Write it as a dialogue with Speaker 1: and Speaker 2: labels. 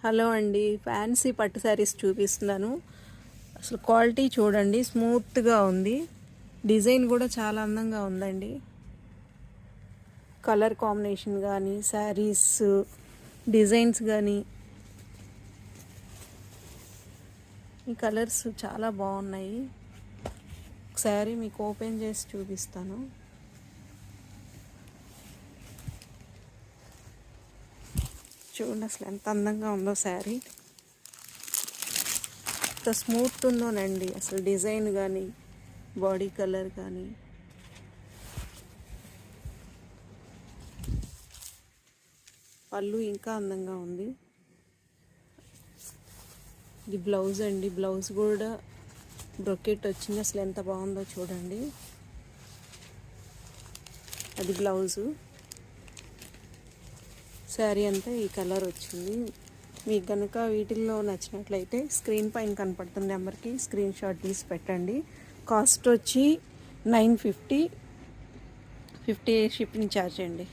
Speaker 1: Hello అండి, fancy పట్టు శారీస్ చూపిస్తున్నాను. అసలు క్వాలిటీ చూడండి, స్మూత్గా ఉంది. డిజైన్ కూడా చాలా అందంగా ఉందండి. కలర్ కాంబినేషన్ కానీ, శారీస్ డిజైన్స్ కానీ, ఈ కలర్స్ చాలా బాగున్నాయి. ఒకసారి మీకు ఓపెన్ చేసి చూపిస్తాను. చూడండి అసలు ఎంత అందంగా ఉందో శారీ, ఎంత స్మూత్ ఉందోనండి. అసలు డిజైన్ కానీ, బాడీ కలర్ కానీ, పళ్ళు ఇంకా అందంగా ఉంది. ఇది బ్లౌజ్ అండి, బ్లౌజ్ కూడా బ్రొకెట్ వచ్చింది. అసలు ఎంత బాగుందో చూడండి. అది బ్లౌజు. శారీ అంతా ఈ కలర్ వచ్చింది. మీకు కనుక వీటిల్లో నచ్చినట్లయితే స్క్రీన్ పైన కనపడుతున్న నెంబర్కి స్క్రీన్ షాట్ తీసి పెట్టండి. కాస్ట్ వచ్చి $950 షిప్పింగ్ ఛార్జ్ అండి.